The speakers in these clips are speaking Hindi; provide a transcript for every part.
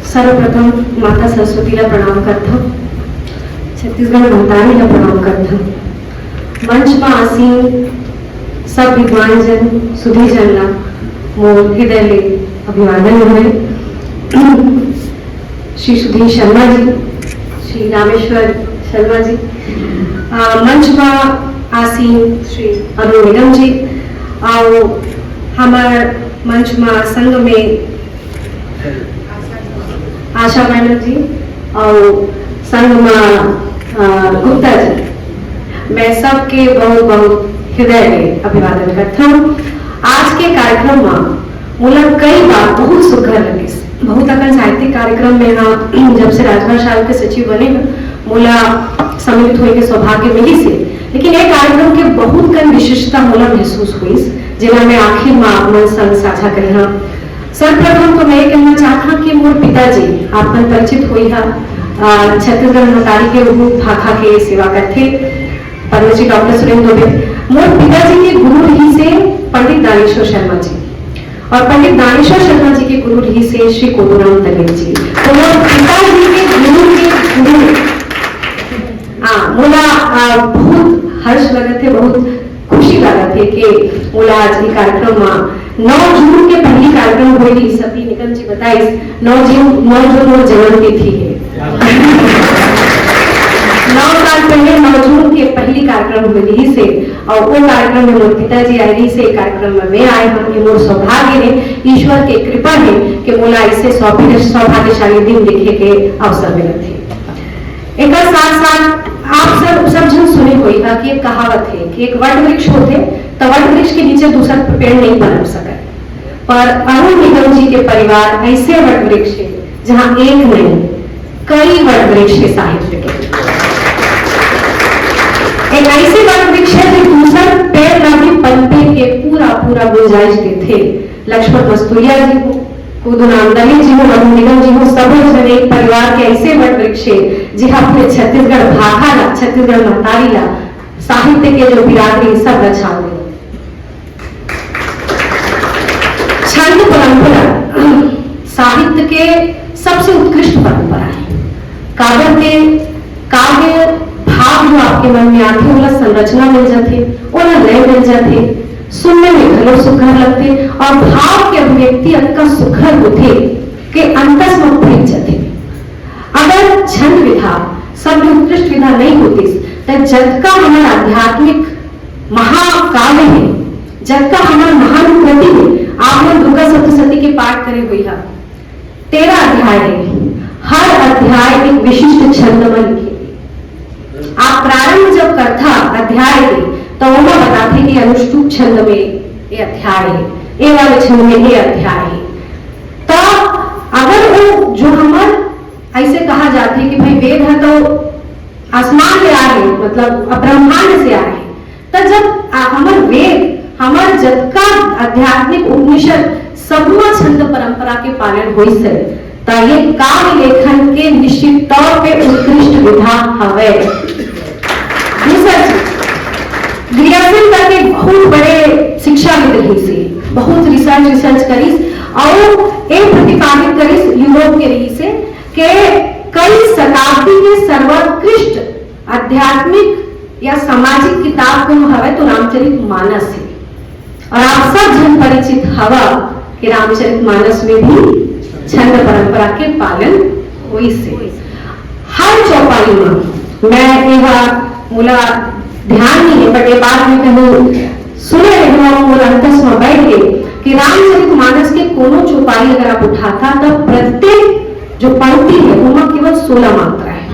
सर्वप्रथम माता सरस्वतीला प्रणाम करता, छत्तीसगढ़ महतारीला प्रणाम करता, मंच में आसीन सब विद्वान जन सुधी जनला मोर हृदय ले अभिवादन हुए। श्री सुधीर शर्मा जी, श्री रामेश्वर शर्मा जी, मंच में आसीन श्री अरुण निगम जी, और हमार मंच में संघ में आशा मैडम जी और संघ में गुप्ता जी, मैं सबके बहुत बहुत हृदय में अभिवादन करता हूँ। आज के कार्यक्रम में मुला कई बार बहुत सुखर लगे, बहुत अकन साहित्यिक कार्यक्रम में ना जब से राजभाषा के सचिव बने मुला सम्मिलित होने के सौभाग्य मिली से, लेकिन ये कार्यक्रम के बहुत कई विशिष्टता मुला महसूस हुई जिन्हें मैं आखिर में अपना संग साझा करी हाँ। सर्वप्रथम तो मैं ये कहना चाहता कि मोर पिताजी आपन परिचित हुई है, छत्तीसगढ़ महतारी के रूप भाखा के सेवा करते पद्मश्री डॉक्टर सुरेंद्र दुबे। मोर पिताजी के गुरु रही से पंडित दानेश्वर शर्मा जी, और पंडित दानेश्वर शर्मा जी के गुरु रही से श्री कोदूराम तलेब जी। तो मोर पिताजी के गुरु मोला बहुत हर्ष लगे थे, बहुत खुशी लगा थे कि मोला आज के कार्यक्रम में 9 जून के पहली कार्यक्रम हुई सभी निगम जी बताई 9 जून मोर जन्म तिथि है। 9 साल पहले 9 जून के पहली कार्यक्रम हुई से, और वो कार्यक्रम में मोर पिताजी आई से कार्यक्रम में मैं आए हम। ये मोर सौभाग्य है, ईश्वर के कृपा है कि मोला ऐसे सौभाग्यशाली दिन देखे के अवसर मिले थे। एक साथ साथ आप सब जन सुने हुई था कि एक कहावत है कि एक वट वृक्ष होते तो वट वृक्ष के नीचे दूसरा पेड़ नहीं बन सके, पर अरुण निगम जी के परिवार ऐसे वट वृक्ष है जहां एक नहीं कई वट वृक्ष के साहित्य के एक ऐसे वट वृक्ष है जो दूसरा पेड़ ना भी पनपे के पूरा गुंजाइश देते। लक्ष्मण मस्तूरिया जी को, कोदूराम तलेब जी हो, अरुण निगम जी हो, सब जन एक परिवार के ऐसे वट वृक्ष है जी अपने छत्तीसगढ़ भाखा ला, छत्तीसगढ़ महतारी ला, साहित्य के जो बिरादरी सब रचा हुए। छंद परंपरा साहित्य के सबसे उत्कृष्ट परंपरा है। काव्य भाव जो आपके मन में आते ओला संरचना मिल जाते, ओला लय मिल जाते, सुनने में घलो सुखर लगते, और भाव के अभिव्यक्ति अतका सुखर होते कि अंतस में उभर जाते। अगर छंद विधा सब उत्कृष्ट विधा नहीं होती तो जग का हमारा आध्यात्मिक महाकाव्य है, जग का हमारा महान कृति है। आप लोग दुर्गा सप्तशती के पाठ करे हुई है, 13 अध्याय है, हर अध्याय एक विशिष्ट छंद में लिखे। आप प्रारंभ जब करता अध्याय के तो वो बताते कि अनुष्टुप छंद में ये अध्याय है, ये वाले छंद में ये अध्याय है। तो अगर वो जो हमारे ऐसे कहा जाता है कि भाई वेद है तो आसमान से आ रहे, मतलब ब्रह्मांड से आ रहे, तो जब हमारे वेद हमारे जग का आध्यात्मिक उपनिषद सबुआ छंद परंपरा के पालन हुई से, तो ये काव्य लेखन के निश्चित तौर पे उत्कृष्ट विधा हवे। दूसरा ग्रियासन करके बहुत बड़े शिक्षाविद रही से, बहुत रिसर्च करी और एक प्रतिपादित करी यूरोप के रही से कि कई शताब्दी के सर्वोत्कृष्ट आध्यात्मिक या सामाजिक किताब को हवे तो रामचरित मानस है, और आप सब जन परिचित हवा कि रामचरित मानस में भी छंद परंपरा के पालन हुई से। हर चौपाई में मैं यह मुला ध्यान नहीं है, बट ये बात मैं कहूँ सुने अंतस में बैठ के कि रामचरित मानस के कोनो चौपाई अगर आप उठाता तो प्रत्येक जो पंक्ति है वो केवल 16 मात्रा है,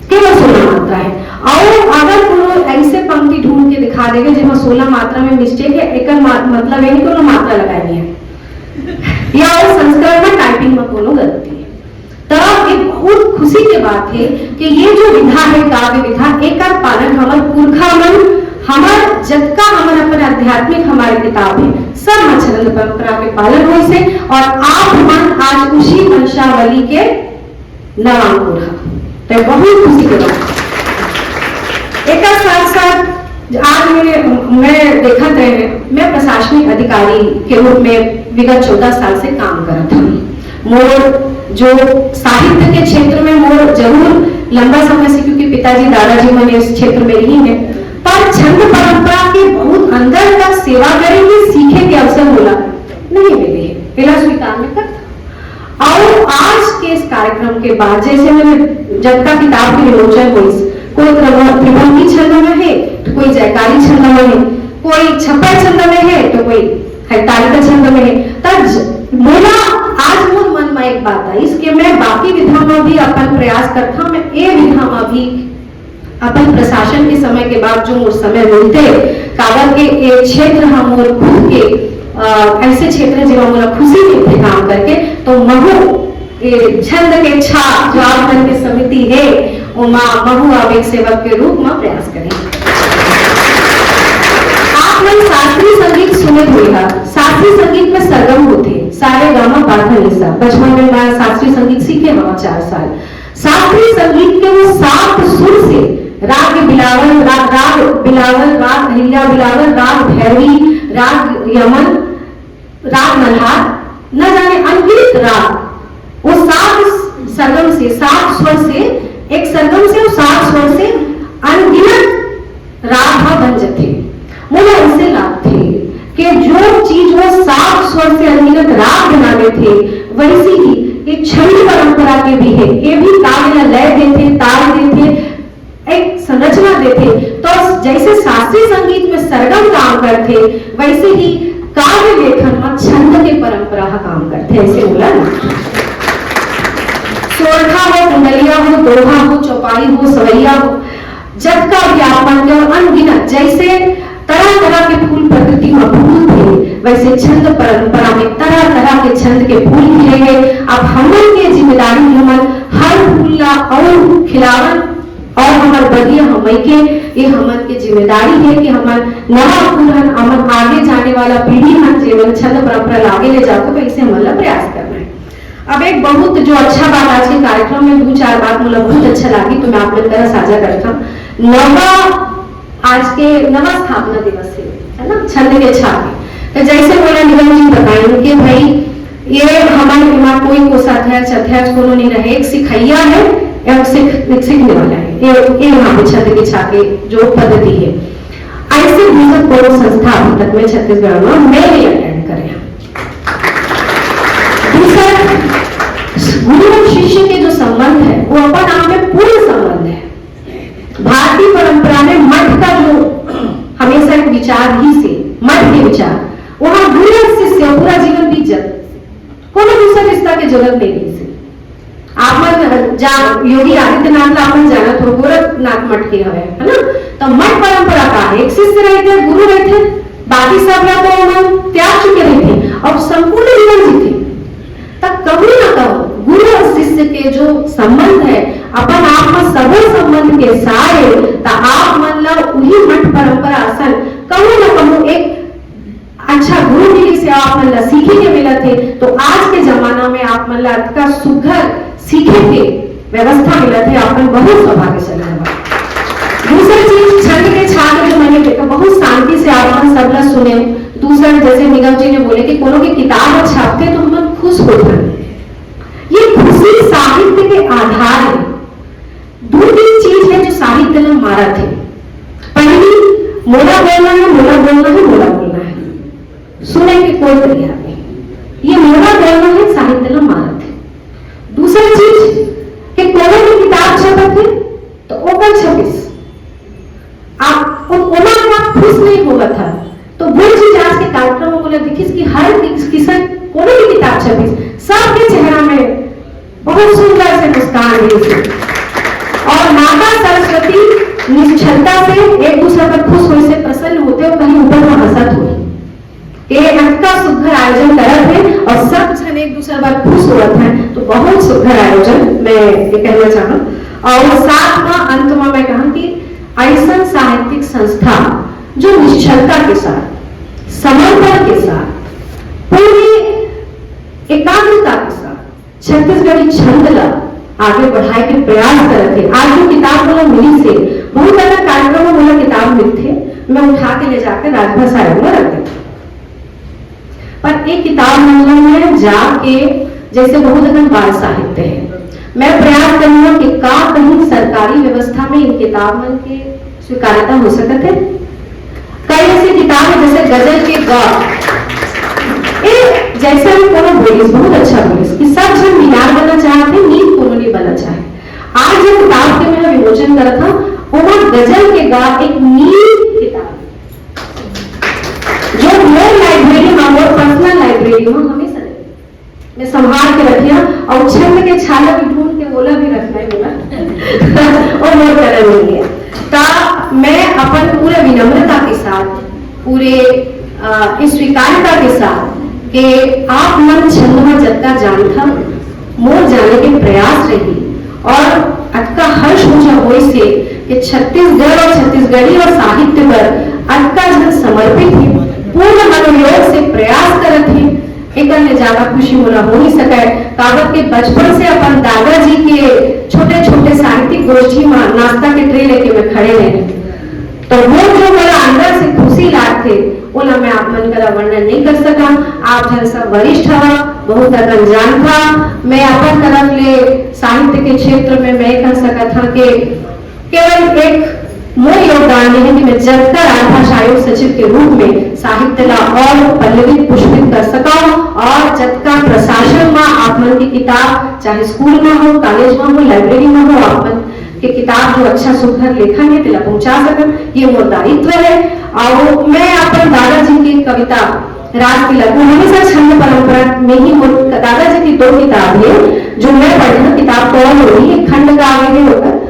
केवल 16 मात्रा है। और अगर कोनो ऐसे पंक्ति ढूंढ के दिखा देगा जिसमें 16 मात्रा में मिस्टेक है, एक मतलब है कोनो मात्रा लगानी है या संस्करण में टाइपिंग में कोनो गलती है, तब एक बहुत खुशी की बात है कि ये जो विधा है काव्य विधा एक पालन हमारे पुरखा मन हमारे जग का हमारे अपने आध्यात्मिक हमारे किताब है सब छंद परंपरा के पालन हुई से, और आप मन आज उसी वंशावली के नामांकुर है, तो बहुत खुशी की बात। एक साथ साथ आज मैं देखा थे, मैं प्रशासनिक अधिकारी के रूप में विगत 14 साल से काम कर रहा था। मोर जो साहित्य के क्षेत्र में मोर जरूर लंबा समय से, क्योंकि पिताजी दादाजी मैंने इस क्षेत्र में ही है, पर छंद परंपरा के बहुत अंदर तक सेवा करेंगे, सीखे के अवसर बोला नहीं मिले है, पहला स्वीकार में कर। और आज के इस कार्यक्रम के बाद जैसे मैंने जब का किताब की विमोचन हुई, कोई त्रिभंगी छंद में है तो कोई जयकारी छंद में है, कोई छप्पर छंद में है तो कोई हड़तालिका छंद में है। तब मोला आज मोर मन में एक बात आई इसके मैं बाकी विधा में भी अपन प्रयास करता, मैं ए विधा में भी अपन प्रशासन के समय के बाद जो मोर समय मिलते काबर के एक क्षेत्र हम मोर खुद के ऐसे क्षेत्र जिसमें मोला खुशी मिलते काम करके, तो महू छंद के छा जो आपन की समिति है उमा महू अब एक सेवक के रूप में प्रयास करें। आप मन शास्त्रीय संगीत सुने हुए हैं, शास्त्रीय संगीत में सरगम होते सारे गामा पाधा निशा, बचपन में मैं शास्त्रीय संगीत सीखे हुआ 4 साल। शास्त्रीय संगीत के वो 7 सुर से राग बिलावल, राग बिलावल, राग अहिल्या बिलावल, राग भैरवी, राग यमन, राग मल्हार, न जाने अनगिनत राग, वो 7 सरगम से 7 स्वर से, एक सरगम से 7 स्वर से अनगिनत राग बन जाते। मुझे ऐसे लाभ थे कि जो चीज वो 7 स्वर से अनगिनत राग बनाते थे वैसी ही एक छंद परंपरा के भी है, ये भी ताल या लय देते, ताल देते, एक संरचना देते। तो जैसे शास्त्रीय संगीत में सरगम काम करते वैसे ही काव्य लेखन में छंद के परंपरा काम करते, ऐसे बोला ना। सोरठा हो, कुंडलिया हो, दोहा हो, चौपाई हो, सवैया हो, जब का व्यापन जो अनगिनत, जैसे तरह तरह के फूल प्रकृति में फूल थे वैसे छंद परंपरा में तरह तरह के छंद के फूल खिले हैं। अब हमन के जिम्मेदारी हमन हर फूल ला और खिलावन और हमार बढ़िया हमई के ये हमन की जिम्मेदारी है कि हमन नवा फूल हमन आगे जाने वाला पीढ़ी हन जीवन छंद परंपरा आगे ले जाकर वैसे हमन प्रयास करना है। अब एक बहुत जो अच्छा बात आज के कार्यक्रम में 2-4 बात मुझे बहुत अच्छा लगी तो मैं आप लोग तरह साझा करता। आज के नवा स्थापना दिवस है ना, छंद के छात्र, तो जैसे बोला निगम जी बताएंगे कि भाई ये हमारे दिमाग कोई कोषाध्यक्ष अध्यक्ष कोनो नहीं रहे, एक सिखैया है या सीखने वाला है, ये यहाँ पे छंद के छात्र जो पद्धति है। ऐसे दूसरा कोनो संस्था अभी तक में छत्तीसगढ़ में मैं नहीं अटेंड करे। दूसरा गुरु और शिष्य के जो संबंध है वो अपन आप में पूर्ण संबंध है। भारतीय परंपरा में मठ का जो हमेशा एक विचार ही से मठ के विचार, वहां गुरु और शिष्य पूरा जीवन बीत जाता, कोनो दूसरा रिश्ता के जरूरत नहीं से। आप मन योगी आदित्यनाथ आप जाना तो गोरखनाथ मठ के है ना, तो मठ परंपरा का है, एक शिष्य रहते, गुरु रहते, बाकी सब लोग त्याग चुके रहते और संपूर्ण जीवन जीते। तब कभी ना कहो गुरु और शिष्य के जो संबंध है अपन आप में सभी संबंध के सारे, तो आप मतलब वही मठ परंपरा असल कहूँ ना कहूँ एक अच्छा गुरु मिली से आप मतलब सीखे के मिला थे, तो आज के जमाना में आप मतलब का सुघर सीखे के व्यवस्था मिला थे, अपन बहुत सौभाग्यशाली है। दूसरी चीज छंद के छात्र जो मैंने देखा बहुत शांति से आप सब लोग सुने। दूसरा जैसे निगम जी ने बोले कि कोनो की किताब छापते तो हम खुश होते हैं, ये खुशी साहित्य के आधार है। 2-3 चीज है जो साहित्य ने मारा थे, पहली मोला बोलना है, मोला बोलना है, मोला बोलना है, सुने के कोई तैयार नहीं, ये मोला बोलना है साहित्य ने मारा थे। दूसरी चीज कि कोनो की किताब छपते तो ओपन 26 आप खुश नहीं होगा था, तो वो चीज आज के कार्यक्रम में बोले देखिस कि हर किसी कोनो भी किताब छपी सबके चेहरा में बहुत सुंदर से मुस्कान है और माता सरस्वती निश्चलता से एक दूसरे पर खुश होने से प्रसन्न होते और कहीं ऊपर में हंसत हुई। ये अटका सुघर आयोजन करत है और सब जन एक दूसरे पर खुश होते हैं, तो बहुत सुघर आयोजन मैं ये कहना चाहूँ। और साथ में अंत में मैं कहूँ कि ऐसा साहित्यिक संस्था जो निश्चलता के साथ, समर्पण के साथ, पूरी एकाग्रता के साथ छत्तीसगढ़ी छंद ला आगे बढ़ाए के प्रयास करते। आज जो किताब वाला मिली से बहुत ज्यादा कार्यक्रम वाला किताब मिलते, मैं उठा के ले जाकर राजभाषा में रख देती, पर एक किताब मिलने में जाके जैसे बहुत अगर बाल साहित्य है। मैं प्रयास करूंगा कि का कहीं सरकारी व्यवस्था में इन किताबन के स्वीकार्यता हो सकते है। कई ऐसी किताब है जैसे गजल के गा जैसे हम कोनो बोलिस बहुत अच्छा बोलिस कि सब जन मीनार बनना चाहते नींद कोनो नहीं बनना चाहे। आज जो किताब के मैं विमोचन करा था वो गजल के गा एक नींद किताब जो मोर लाइब्रेरी में मोर पर्सनल लाइब्रेरी में हमेशा मैं संभाल के रखिया और छंद के छाला भी ढूंढ के बोला भी रखना है बोला और मोर कर नहीं है। ता मैं अपन पूरे विनम्रता के साथ पूरे इस स्वीकार्यता के साथ कि आप मन छंद में जत्ता जानता मोर जाने के प्रयास रही और अटका हर्ष मुझे हो से कि छत्तीसगढ़ और छत्तीसगढ़ी और साहित्य पर अटका जन समर्पित है पूर्ण मनोयोग से प्रयास करत है। एक अन्य ज्यादा खुशी होना हो नहीं सका है। कागज के बचपन से अपन दादाजी के छोटे छोटे साहित्यिक गोष्ठी में नाश्ता के ट्रे लेके मैं खड़े रहे तो वो जो मेरा अंदर से खुशी लाग थे बोला मैं आप मन का वर्णन नहीं कर सका। आप जन सब वरिष्ठ हवा बहुत अनजान था। मैं अपन तरफ ले साहित्य के क्षेत्र में मैं कह सका था कि केवल एक मोर योगदान है कि मैं जगकर राजभाषा आयोग सचिव के रूप में साहित्य ला और पल्लवित पुष्पित कर सका और जगका प्रशासन में आप मन की किताब चाहे स्कूल में हो कॉलेज में हो लाइब्रेरी में हो आप मन कि किताब जो अच्छा सुखर लेखन है तिला पहुंचा सकन ये मोर दायित्व है। और मैं अपन दादाजी की कविता राज तिलक हमेशा छंद परंपरा में ही दादाजी की 2 किताब है जो मैं पढ़ी किताब कौन हो रही है खंड का आगे होकर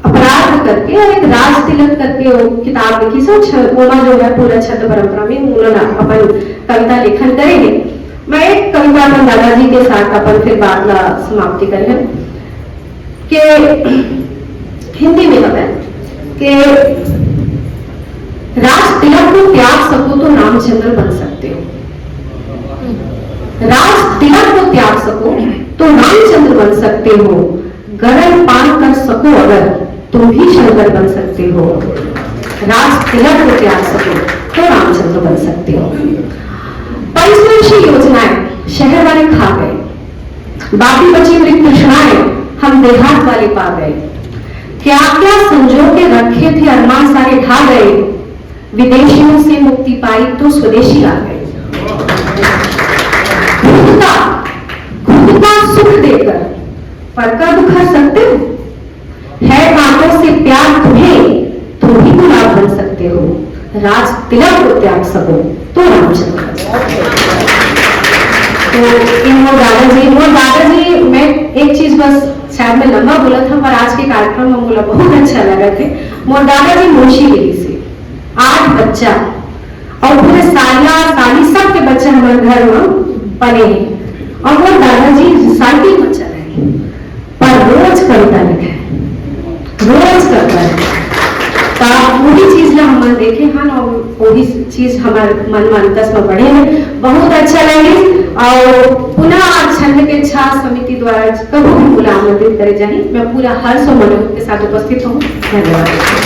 अपराध करके और एक राज तिलक करके वो किताब लिखी सो ओमा जो है पूरा छंद परंपरा में उन्होंने अपन कविता लेखन करेंगे। मैं एक कविता अपन दादाजी के साथ अपन फिर बात ला समाप्ति करें कि हिंदी में बताएं कि राज तिलक को त्याग सको तो रामचंद्र बन सकते हो। राज तिलक को त्याग सको तो रामचंद्र बन सकते हो। गरल पान कर सको अगर तुम भी शंकर बन सकते हो। राज तिलक को त्याग सको तो रामचंद्र बन सकते हो। पंचवर्षीय योजनाएं शहर वाले खा गए बाकी बची हुई तृष्णाएं हम देहात वाले पा गए। क्या क्या संजो के रखे थे अरमान सारे ढा गए। विदेशियों से मुक्ति पाई तो स्वदेशी आ गए। खुद का सुख देकर पर का दुखा सकते हो। है बातों से प्यार तुम्हें तुम ही गुलाब बन सकते हो। राज तिलक को त्याग सको तो रामचंद्र। तो मोर दादाजी मैं एक चीज बस शायद मैं लंबा बोला था पर आज के कार्यक्रम में बोला बहुत अच्छा लगा थे। मोर दादाजी मुंशी गिरी से 8 बच्चा और पूरे साली सबके बच्चे हमारे घर में पले हैं और मोर दादाजी साइकिल पर चले पर रोज कविता लिखे रोज करता है। वही चीज ना हम देखे हैं और वही चीज हमारे मन में अंतस में बढ़े हैं। बहुत अच्छा लगे और पुनः छंद के छात्र समिति द्वारा कभी भी बुला आमंत्रित करे जाए। मैं पूरा हर्ष और मनोयोग के साथ उपस्थित हूँ। धन्यवाद।